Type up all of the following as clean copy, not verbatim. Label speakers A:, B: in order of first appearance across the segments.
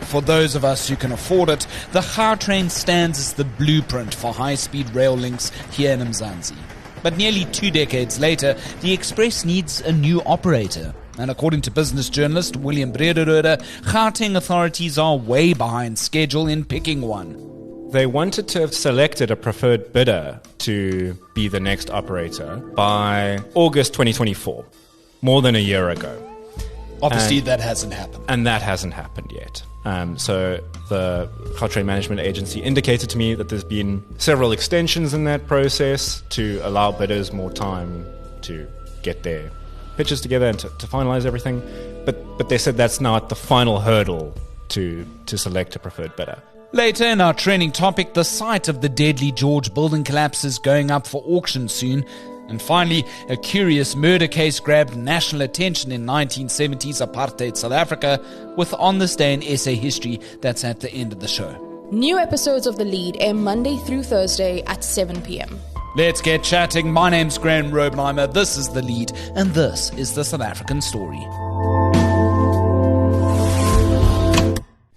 A: for those of us who can afford it, the Gautrain stands as the blueprint for high-speed rail links here in Mzansi. But nearly 2 decades later, the express needs a new operator. And according to business journalist William Brederode, Gauteng authorities are way behind schedule in picking one.
B: They wanted to have selected a preferred bidder to be the next operator by August 2024, more than a year ago.
A: Obviously, that hasn't happened.
B: And that hasn't happened yet. So the Gautrain Management Agency indicated to me that there's been several extensions in that process to allow bidders more time to get their pitches together and to finalize everything. But they said that's not the final hurdle to select a preferred bidder.
A: Later in our training topic, the site of the deadly George building collapse is going up for auction soon. And finally, a curious murder case grabbed national attention in 1970s apartheid South Africa, with On This Day in SA history that's at the end of the show.
C: New episodes of The Lead air Monday through Thursday at 7 p.m.
A: Let's get chatting. My name's Graeme, this is The Lead, and this is the South African story.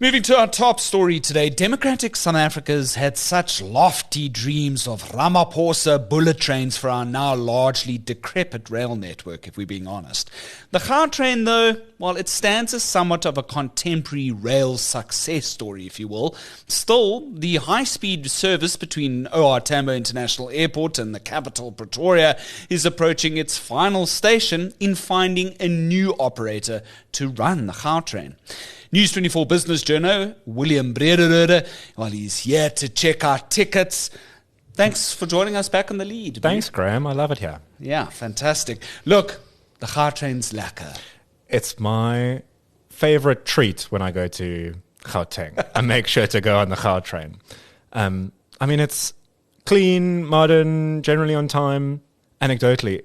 A: Moving to our top story today, Democratic South Africa's had such lofty dreams of Ramaphosa bullet trains for our now largely decrepit rail network, if we're being honest. The Gautrain, though, well, it stands as somewhat of a contemporary rail success story, if you will. Still, the high-speed service between OR Tambo International Airport and the capital, Pretoria, is approaching its final station in finding a new operator to run the Gautrain. News 24 business journal William Brederode, well, he's here to check our tickets. Thanks for joining us back in the lead.
B: Thanks, Graeme. I love it here.
A: Yeah, fantastic. Look, the Gautrain's lekker.
B: It's my favorite treat when I go to Gauteng. I make sure to go on the Gautrain. I mean, it's clean, modern, generally on time. Anecdotally,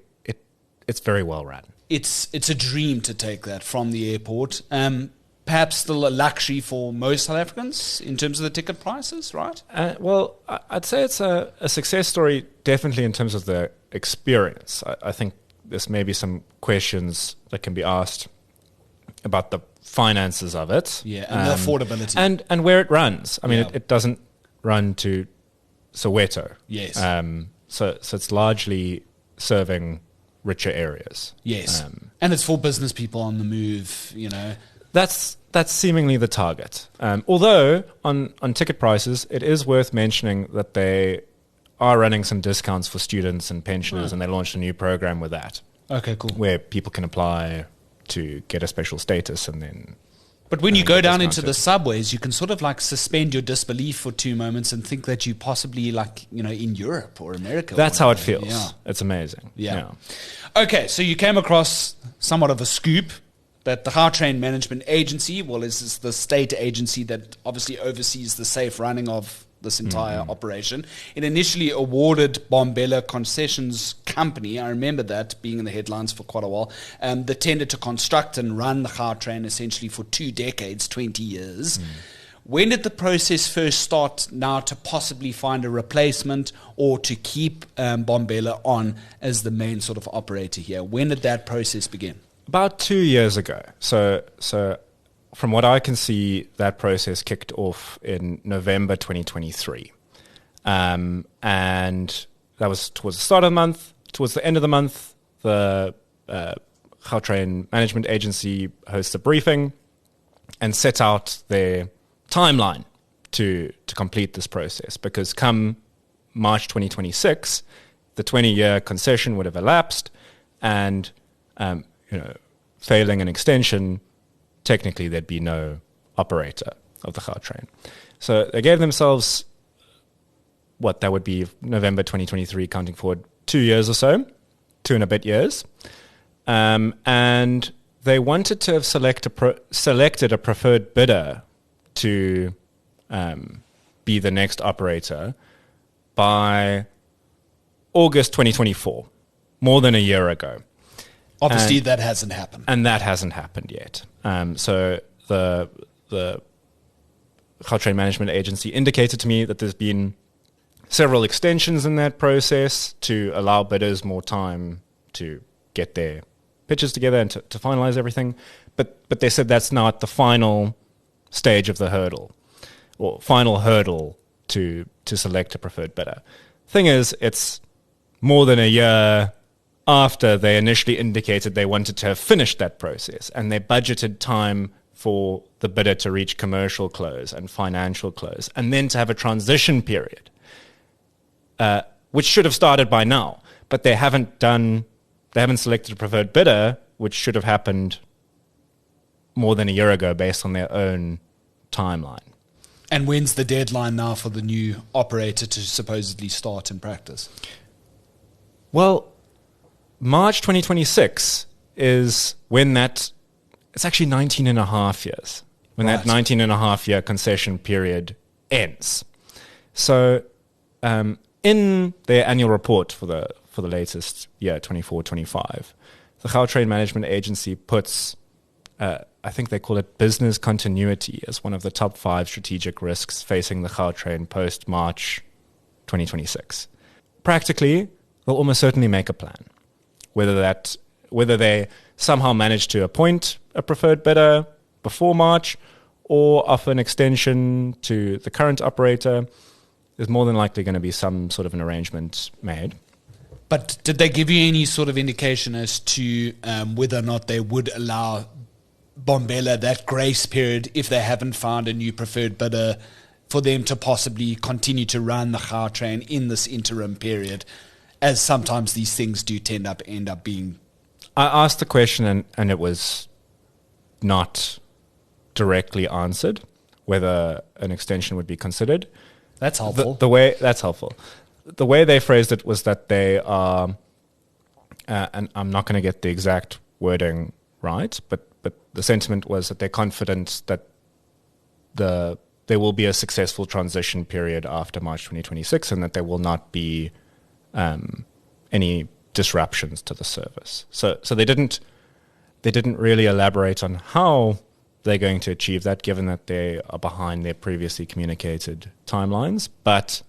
B: it's very well run.
A: It's a dream to take that from the airport. Perhaps still a luxury for most South Africans in terms of the ticket prices, right?
B: Well, I'd say it's a success story, definitely in terms of the experience. I think there's maybe some questions that can be asked about the finances of it.
A: Yeah, and the affordability.
B: And where it runs. I mean, it doesn't run to Soweto.
A: Yes.
B: So it's largely serving richer areas.
A: Yes. And it's for business people on the move, you know.
B: That's seemingly the target. Although on ticket prices, it is worth mentioning that they are running some discounts for students and pensioners, and they launched a new program with that.
A: Okay, cool.
B: Where people can apply to get a special status and then...
A: But when you go down into the subways, you can sort of like suspend your disbelief for 2 moments and think that you possibly in Europe or America.
B: That's how it feels. Yeah. It's amazing.
A: Yeah. Okay, so you came across somewhat of a scoop that the Gautrain Management Agency, well, is the state agency that obviously oversees the safe running of this entire operation. It initially awarded Bombela Concessions Company, I remember that being in the headlines for quite a while, the tender to construct and run the Gautrain essentially for 2 decades, 20 years. When did the process first start now to possibly find a replacement or to keep Bombela on as the main sort of operator here? When did that process begin?
B: About 2 years ago. So from what I can see, that process kicked off in November 2023. And that was towards the start of the month. Towards the end of the month, the Gautrain Management Agency hosts a briefing and set out their timeline to complete this process. Because come March 2026, the 20-year concession would have elapsed, and failing an extension, technically there'd be no operator of the Gautrain. So they gave themselves that would be November 2023, counting forward 2 years or so, 2 and a bit years. And they wanted to have selected a preferred bidder to be the next operator by August 2024, more than a year ago.
A: Obviously, that hasn't happened.
B: And that hasn't happened yet. So the Gautrain Management Agency indicated to me that there's been several extensions in that process to allow bidders more time to get their pitches together and to finalize everything. But they said that's not the final stage of the hurdle, or final hurdle to select a preferred bidder. Thing is, it's more than a year after they initially indicated they wanted to have finished that process, and they budgeted time for the bidder to reach commercial close and financial close, and then to have a transition period, which should have started by now. But they haven't selected a preferred bidder, which should have happened more than a year ago based on their own timeline.
A: And when's the deadline now for the new operator to supposedly start in practice?
B: Well, March 2026 is when it's actually 19 and a half years, when that 19 and a half year concession period ends. So in their annual report for the latest year, 24-25, the Gautrain Management Agency puts, I think they call it business continuity, as one of the top 5 strategic risks facing the Gautrain post-March 2026. Practically, they'll almost certainly make a plan. Whether they somehow manage to appoint a preferred bidder before March or offer an extension to the current operator, there's more than likely going to be some sort of an arrangement made.
A: But did they give you any sort of indication as to whether or not they would allow Bombela that grace period if they haven't found a new preferred bidder for them to possibly continue to run the Gautrain in this interim period, as sometimes these things do end up being?
B: I asked the question and it was not directly answered whether an extension would be considered.
A: That's helpful.
B: The way they phrased it was that they are, and I'm not going to get the exact wording right, but the sentiment was that they're confident that there will be a successful transition period after March 2026, and that there will not be any disruptions to the service. So they didn't really elaborate on how they're going to achieve that, given that they are behind their previously communicated timelines. But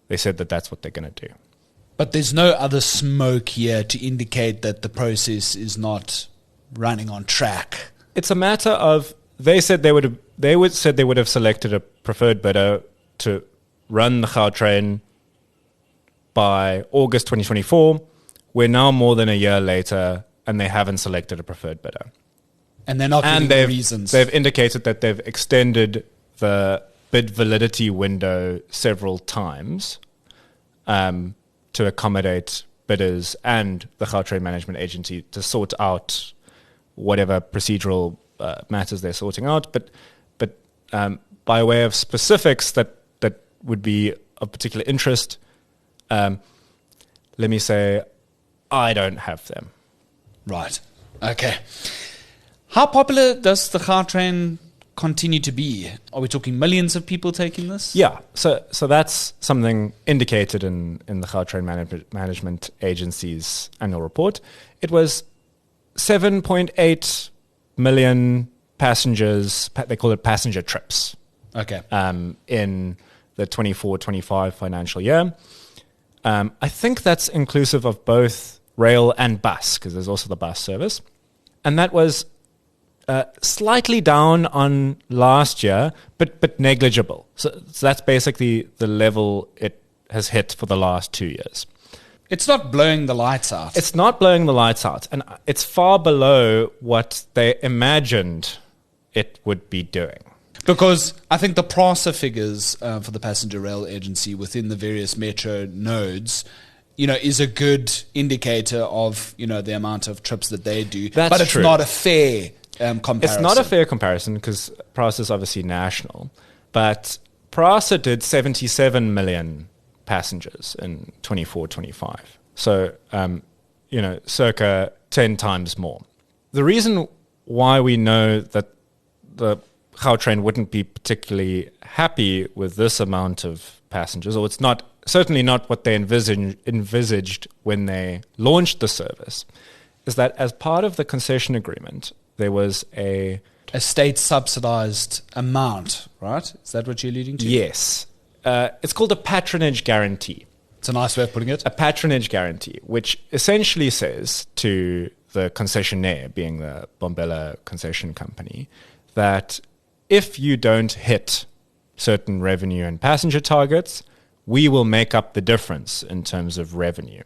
B: they said that that's what they're going to do.
A: But there's no other smoke here to indicate that the process is not running on track.
B: It's a matter of they said they would have selected a preferred bidder to run the Gautrain by August 2024. We're now more than a year later, and they haven't selected a preferred bidder.
A: And they're not giving the reasons.
B: They've indicated that they've extended the bid validity window several times to accommodate bidders and the Gautrain Management Agency to sort out whatever procedural matters they're sorting out. But by way of specifics that would be of particular interest, let me say I don't have them.
A: Right. Okay. How popular does the Gautrain continue to be? Are we talking millions of people taking this?
B: Yeah. So that's something indicated in the Gautrain Management Agency's annual report. It was 7.8 million passengers. They call it passenger trips.
A: Okay.
B: In the 24-25 financial year. I think that's inclusive of both rail and bus, because there's also the bus service. And that was slightly down on last year, but negligible. So that's basically the level it has hit for the last 2 years.
A: It's not blowing the lights out.
B: It's not blowing the lights out. And it's far below what they imagined it would be doing.
A: Because I think the PRASA figures for the passenger rail agency within the various metro nodes, is a good indicator of, the amount of trips that they do.
B: That's
A: but it's
B: true.
A: not a fair comparison.
B: It's not a fair comparison because PRASA is obviously national. But PRASA did 77 million passengers in 24-25. So, circa 10 times more. The reason why we know that the Gautrain wouldn't be particularly happy with this amount of passengers, or it's certainly not what they envisaged when they launched the service, is that as part of the concession agreement, there was a
A: state-subsidized amount, right? Is that what you're alluding to?
B: Yes. It's called a patronage guarantee.
A: It's a nice way of putting it.
B: A patronage guarantee, which essentially says to the concessionaire, being the Bombela concession company, that if you don't hit certain revenue and passenger targets, we will make up the difference in terms of revenue.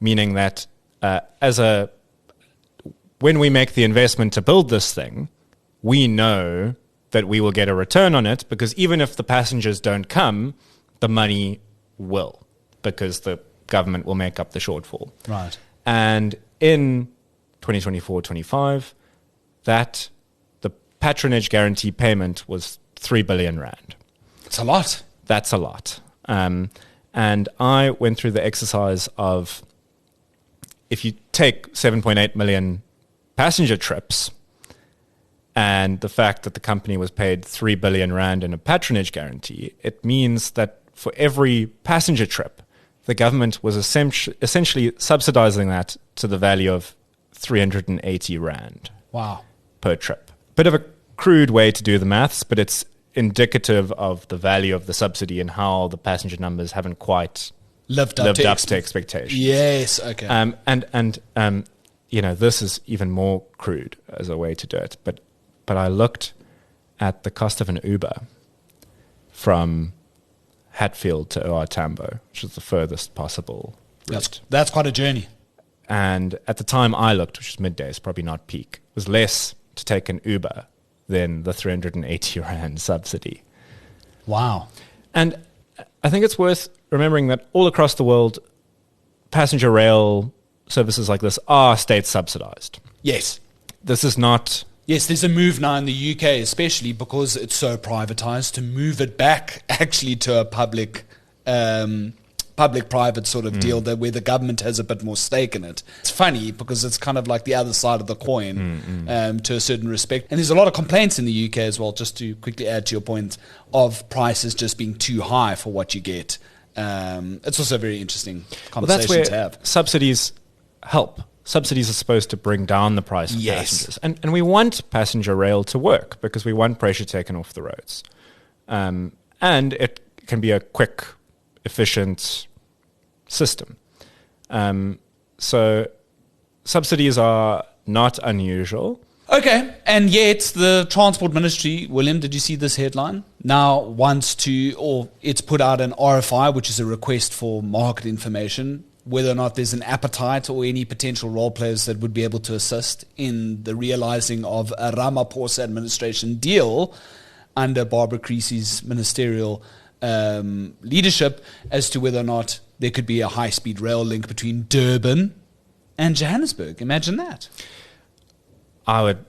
B: Meaning that when we make the investment to build this thing, we know that we will get a return on it, because even if the passengers don't come, the money will, because the government will make up the shortfall.
A: Right.
B: And in 2024-25, that the patronage guarantee payment was 3 billion rand.
A: It's a lot.
B: That's a lot. And I went through the exercise of, if you take 7.8 million passenger trips, and the fact that the company was paid 3 billion rand in a patronage guarantee, it means that for every passenger trip, the government was essentially subsidizing that to the value of 380 rand.
A: Wow.
B: Per trip. Bit of a crude way to do the maths, but it's indicative of the value of the subsidy and how the passenger numbers haven't quite lived up to expectations.
A: Yes, okay.
B: And this is even more crude as a way to do it. But I looked at the cost of an Uber from Hatfield to OR Tambo, which is the furthest possible route.
A: That's quite a journey.
B: And at the time I looked, which was midday, it's probably not peak, it was less to take an Uber than the 380 rand subsidy.
A: Wow.
B: And I think it's worth remembering that all across the world, passenger rail services like this are state subsidized.
A: Yes.
B: This is not...
A: Yes, there's a move now in the UK, especially because it's so privatized, to move it back actually to a public-private sort of deal where the government has a bit more stake in it. It's funny because it's kind of like the other side of the coin to a certain respect. And there's a lot of complaints in the UK as well, just to quickly add to your point, of prices just being too high for what you get. It's also a very interesting conversation to have.
B: Subsidies help. Subsidies are supposed to bring down the price of passengers. And we want passenger rail to work because we want pressure taken off the roads. And it can be a quick, efficient system. So subsidies are not unusual.
A: Okay, and yet the Transport Ministry, William, did you see this headline? Now wants to, or it's put out an RFI, which is a request for market information, whether or not there's an appetite or any potential role players that would be able to assist in the realizing of a Ramaphosa administration deal under Barbara Creesy's ministerial leadership as to whether or not there could be a high-speed rail link between Durban and Johannesburg. Imagine that.
B: I would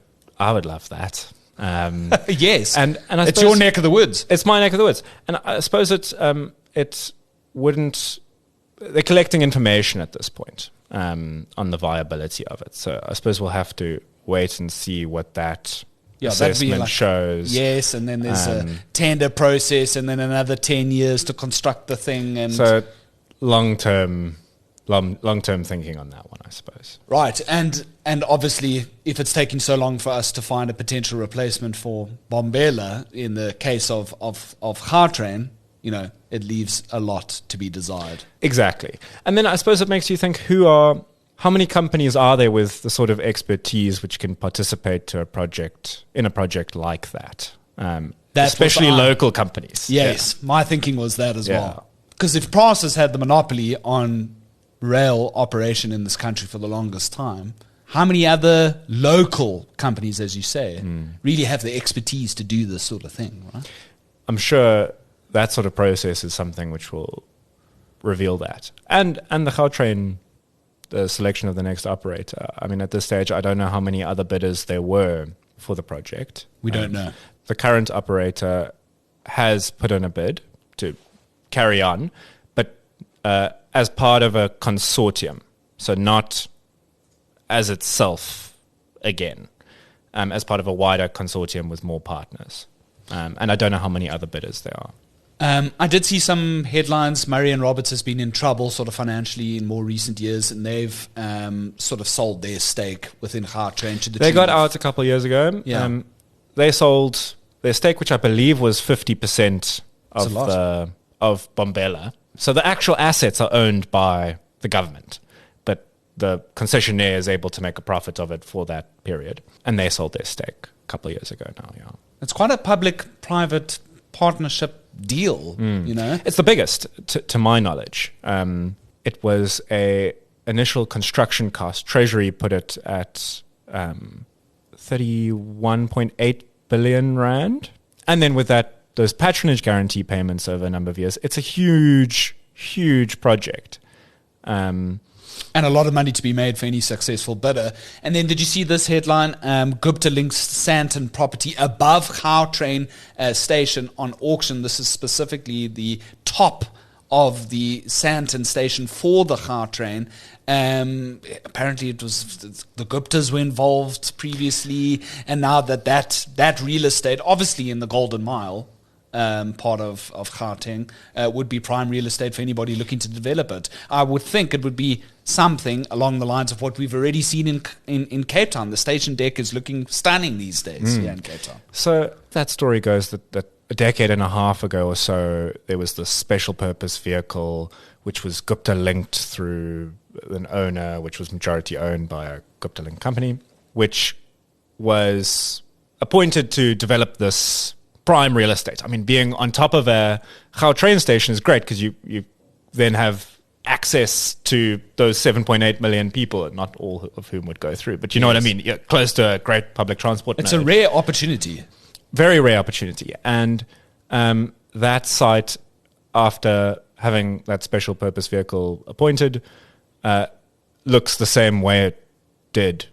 B: love that.
A: Yes,
B: and I
A: it's your neck of the woods.
B: It's my neck of the woods, and I suppose it wouldn't. They're collecting information at this point on the viability of it. So I suppose we'll have to wait and see what that assessment shows.
A: Yes, and then there's a tender process, and then another 10 years to construct the thing. And
B: so long-term thinking on that one, I suppose.
A: Right, and obviously, if it's taking so long for us to find a potential replacement for Bombela in the case of Gautrain, it leaves a lot to be desired.
B: Exactly. And then I suppose it makes you think, how many companies are there with the sort of expertise which can participate in a project like that? Especially local companies.
A: Yes, my thinking was that as well. Because if PRAS has had the monopoly on rail operation in this country for the longest time, how many other local companies, as you say, really have the expertise to do this sort of thing, right?
B: I'm sure that sort of process is something which will reveal that. And the Gautrain, the selection of the next operator. I mean, at this stage, I don't know how many other bidders there were for the project.
A: We don't know.
B: The current operator has put in a bid to carry on, but as part of a consortium, so not as itself again, as part of a wider consortium with more partners. And I don't know how many other bidders there are.
A: I did see some headlines. Murray and Roberts has been in trouble sort of financially in more recent years, and they've sort of sold their stake within Gautrain to the
B: They got out a couple of years ago.
A: Yeah.
B: They sold their stake, which I believe was 50% of Bombela. So the actual assets are owned by the government, but the concessionaire is able to make a profit of it for that period. And they sold their stake a couple of years ago now, yeah.
A: It's quite a public-private partnership deal, you know?
B: It's the biggest, to my knowledge. It was a initial construction cost. Treasury put it at 31.8 billion rand. And then with those patronage guarantee payments over a number of years, it's a huge, huge project.
A: And a lot of money to be made for any successful bidder. And then did you see this headline? Gupta links Santon property above Gautrain station on auction. This is specifically the top of the Santon station for the Gautrain. Apparently it was the Guptas were involved previously, and now that real estate, obviously in the Golden Mile, part of Gauteng, would be prime real estate for anybody looking to develop it. I would think it would be something along the lines of what we've already seen in Cape Town. The station deck is looking stunning these days here in Cape Town.
B: So that story goes that a decade and a half ago or so, there was this special purpose vehicle which was Gupta linked through an owner, which was majority owned by a Gupta linked company, which was appointed to develop this prime real estate. I mean, being on top of a Gautrain station is great because you then have access to those 7.8 million people, not all of whom would go through. But you know what I mean? You're close to a great public transport
A: It's
B: node.
A: a rare opportunity.
B: Very rare opportunity. And that site, after having that special purpose vehicle appointed, looks the same way it did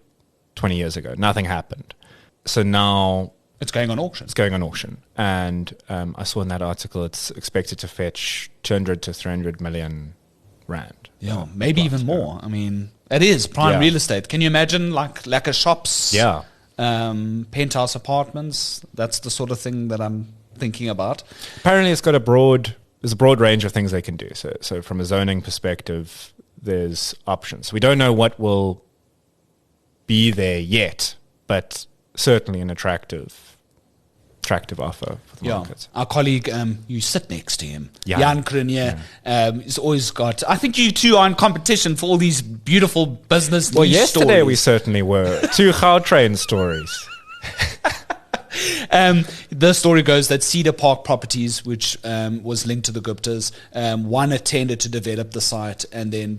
B: 20 years ago. Nothing happened. So now
A: It's going on auction.
B: it's going on auction. And I saw in that article it's expected to fetch 200 to 300 million rand.
A: Yeah, maybe even more. I mean, it is prime
B: Yeah.
A: real estate. Can you imagine like a shops,
B: Yeah.
A: penthouse apartments? That's the sort of thing that I'm thinking about.
B: Apparently it's got there's a broad range of things they can do. So from a zoning perspective, there's options. We don't know what will be there yet, but certainly an attractive offer for the
A: Yeah,
B: market.
A: our colleague, you sit next to him,
B: Jan.
A: Jan Krinier, he's always got. I think you two are in competition for all these beautiful business.
B: Well,
A: news
B: yesterday
A: stories.
B: we certainly were. 2 Gautrain stories.
A: The story goes that Cedar Park Properties, which was linked to the Guptas, won a tender to develop the site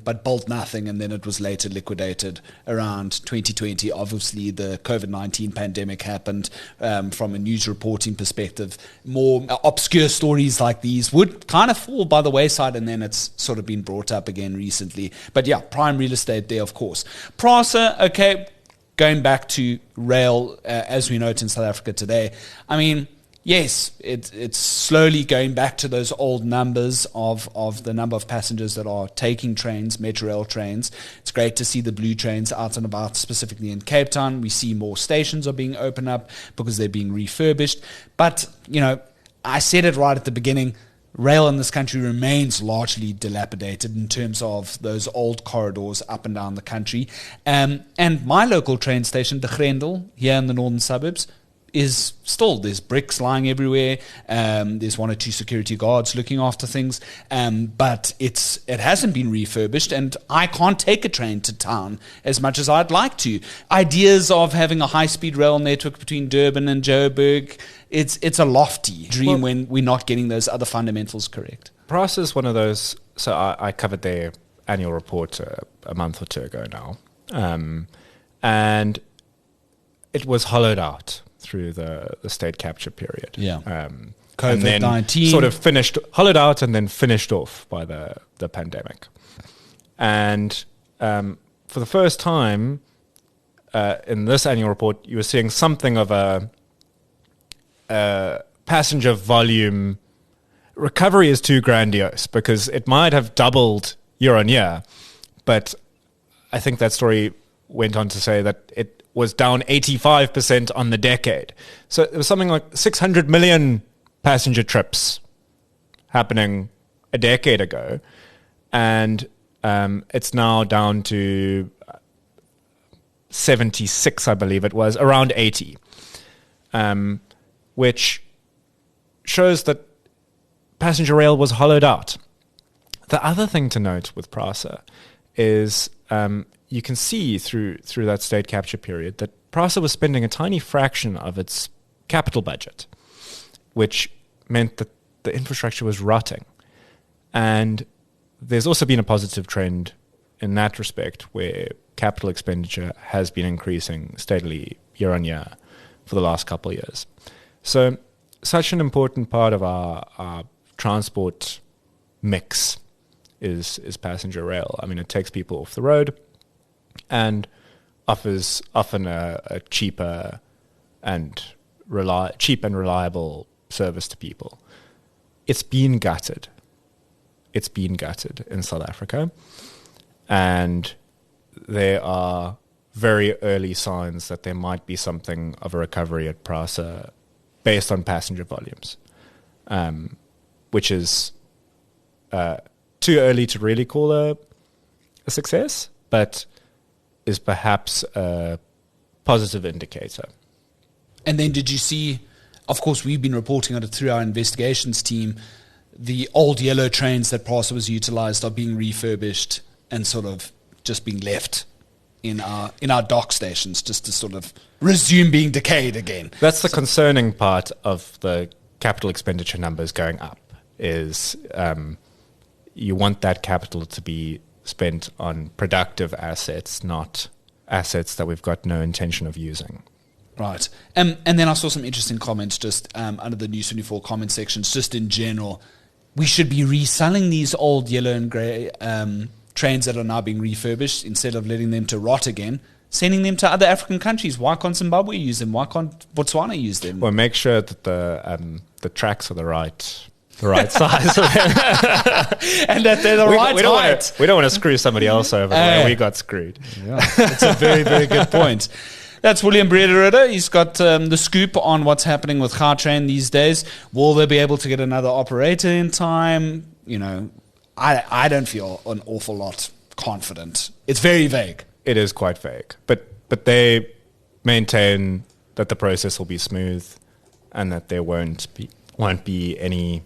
A: but built nothing, and then it was later liquidated around 2020. Obviously, the COVID-19 pandemic happened. From a news reporting perspective, more obscure stories like these would kind of fall by the wayside, and then it's sort of been brought up again recently. But yeah, prime real estate there, of course. Prasa, okay. Going back to rail, as we know it in South Africa today, I mean, yes, it's slowly going back to those old numbers of the number of passengers that are taking trains, metro rail trains. It's great to see the blue trains out and about, specifically in Cape Town. We see more stations are being opened up because they're being refurbished. But, you know, I said it right at the beginning, rail in this country remains largely dilapidated in terms of those old corridors up and down the country. And my local train station, De Grendel, here in the northern suburbs, is still, there's bricks lying everywhere. There's 1 or 2 security guards looking after things. But it hasn't been refurbished, and I can't take a train to town as much as I'd like to. Ideas of having a high-speed rail network between Durban and Joburg, it's a lofty dream when we're not getting those other fundamentals correct.
B: Prasa is one of those. So I covered their annual report a month or 2 ago now. And it was hollowed out through the state capture period.
A: Yeah.
B: COVID-19. And then sort of hollowed out and then finished off by the pandemic. And for the first time in this annual report, you were seeing something of a passenger volume. Recovery is too grandiose because it might have doubled year on year, but I think that story went on to say that it was down 85% on the decade. So it was something like 600 million passenger trips happening a decade ago, and it's now down to 76, I believe it was, around 80, which shows that passenger rail was hollowed out. The other thing to note with Prasa is you can see through that state capture period that Prasa was spending a tiny fraction of its capital budget, which meant that the infrastructure was rotting. And there's also been a positive trend in that respect, where capital expenditure has been increasing steadily year on year for the last couple of years. So such an important part of our transport mix is passenger rail. I mean, it takes people off the road and offers often a cheaper and reliable service to people. It's been gutted. It's been gutted in South Africa. And there are very early signs that there might be something of a recovery at PRASA based on passenger volumes, which is too early to really call a success, but is perhaps a positive indicator.
A: And then did you see, of course, we've been reporting on it through our investigations team, the old yellow trains that PRASA was utilised are being refurbished and sort of just being left in our dock stations just to sort of resume being decayed again.
B: That's the concerning part of the capital expenditure numbers going up, is you want that capital to be spent on productive assets, not assets that we've got no intention of using.
A: Right. And then I saw some interesting comments just under the News 24 comment sections, just in general. We should be reselling these old yellow and grey trains that are now being refurbished instead of letting them to rot again, sending them to other African countries. Why can't Zimbabwe use them? Why can't Botswana use them?
B: Well, make sure that the tracks are the right size.
A: And that they're the right height.
B: We don't want to screw somebody else over the way we got screwed.
A: Yeah, that's a very, very good point. That's William Brederode. He's got the scoop on what's happening with Gautrain these days. Will they be able to get another operator in time? You know, I don't feel an awful lot confident. It's very vague.
B: It is quite vague. But they maintain that the process will be smooth and that there won't be any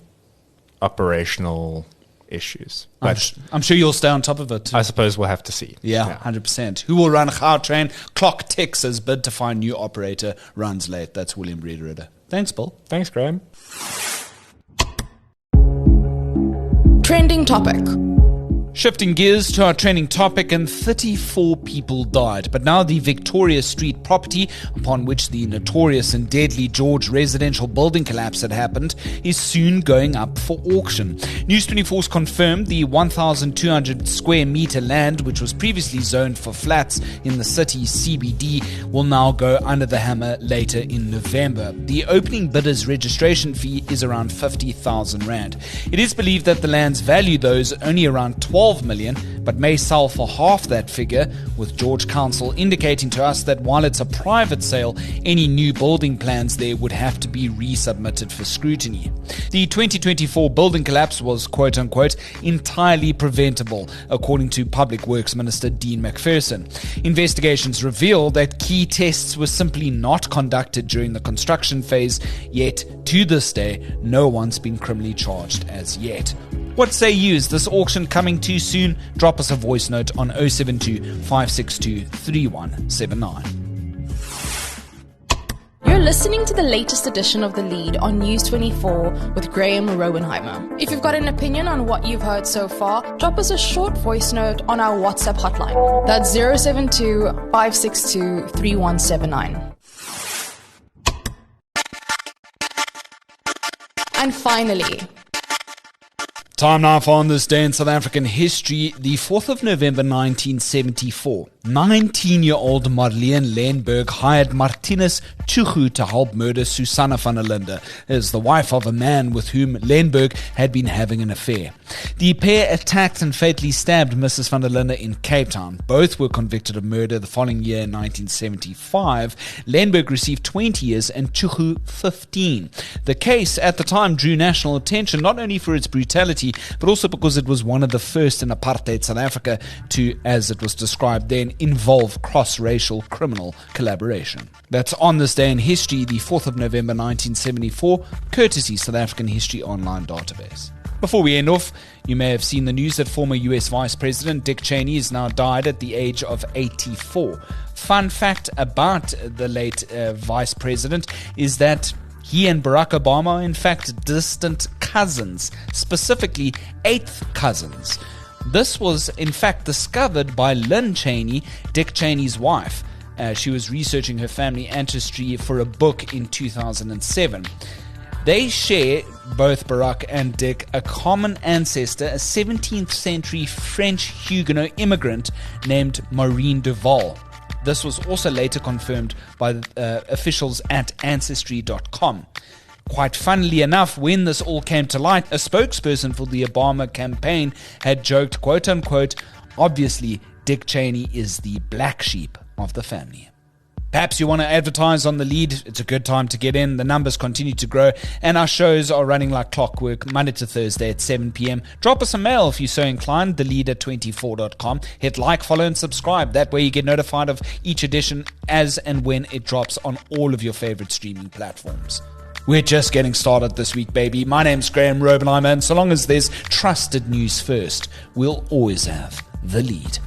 B: operational issues. But
A: I'm sure you'll stay on top of it.
B: I suppose we'll have to see.
A: Yeah, 100%. Who will run Gautrain? Clock ticks as bid to find new operator runs late. That's William Brederode. Thanks, Bill.
B: Thanks, Graeme.
C: Trending topic.
A: Shifting gears to our trending topic, and 34 people died. But now the Victoria Street property, upon which the notorious and deadly George residential building collapse had happened, is soon going up for auction. News 24's confirmed the 1,200 square metre land, which was previously zoned for flats in the city CBD, will now go under the hammer later in November. The opening bidder's registration fee is around 50,000 rand. It is believed that the land's value, though, is only around 12 million, but may sell for half that figure, with George Council indicating to us that while it's a private sale, any new building plans there would have to be resubmitted for scrutiny. The 2024 building collapse was quote-unquote entirely preventable, according to Public Works Minister Dean McPherson. Investigations reveal that key tests were simply not conducted during the construction phase, yet to this day, no one's been criminally charged as yet. What say you? Is this auction coming too soon? Drop us a voice note on 072 562 3179.
C: You're listening to the latest edition of The Lead on News 24 with Graeme Rowenheimer. If you've got an opinion on what you've heard so far, drop us a short voice note on our WhatsApp hotline. That's 072 562 3179. And finally,
A: time now for On This Day in South African History, the 4th of November 1974. 19-year-old Marlene Lenberg hired Martinus Chuchu to help murder Susanna van der Linde, as the wife of a man with whom Lenberg had been having an affair. The pair attacked and fatally stabbed Mrs. van der Linde in Cape Town. Both were convicted of murder the following year in 1975. Lenberg received 20 years and Chuchu 15. The case at the time drew national attention not only for its brutality, but also because it was one of the first in apartheid South Africa to, as it was described then, involve cross-racial criminal collaboration. That's On This Day in History, the 4th of November 1974, courtesy South African History Online database. Before we end off, you may have seen the news that former US Vice President Dick Cheney has now died at the age of 84. Fun fact about the late Vice President is that he and Barack Obama are in fact distant cousins, specifically eighth cousins. This was in fact discovered by Lynn Cheney, Dick Cheney's wife. She was researching her family ancestry for a book in 2007. They share, both Barack and Dick, a common ancestor, a 17th century French Huguenot immigrant named Maureen Duval. This was also later confirmed by officials at Ancestry.com. Quite funnily enough, when this all came to light, a spokesperson for the Obama campaign had joked, quote unquote, obviously Dick Cheney is the black sheep of the family. Perhaps you want to advertise on The Lead. It's a good time to get in. The numbers continue to grow, and our shows are running like clockwork, Monday to Thursday at 7 p.m. Drop us a mail if you're so inclined, thelead@24.com. Hit like, follow, and subscribe. That way you get notified of each edition as and when it drops on all of your favorite streaming platforms. We're just getting started this week, baby. My name's Graeme, and so long as there's trusted news first, we'll always have The Lead.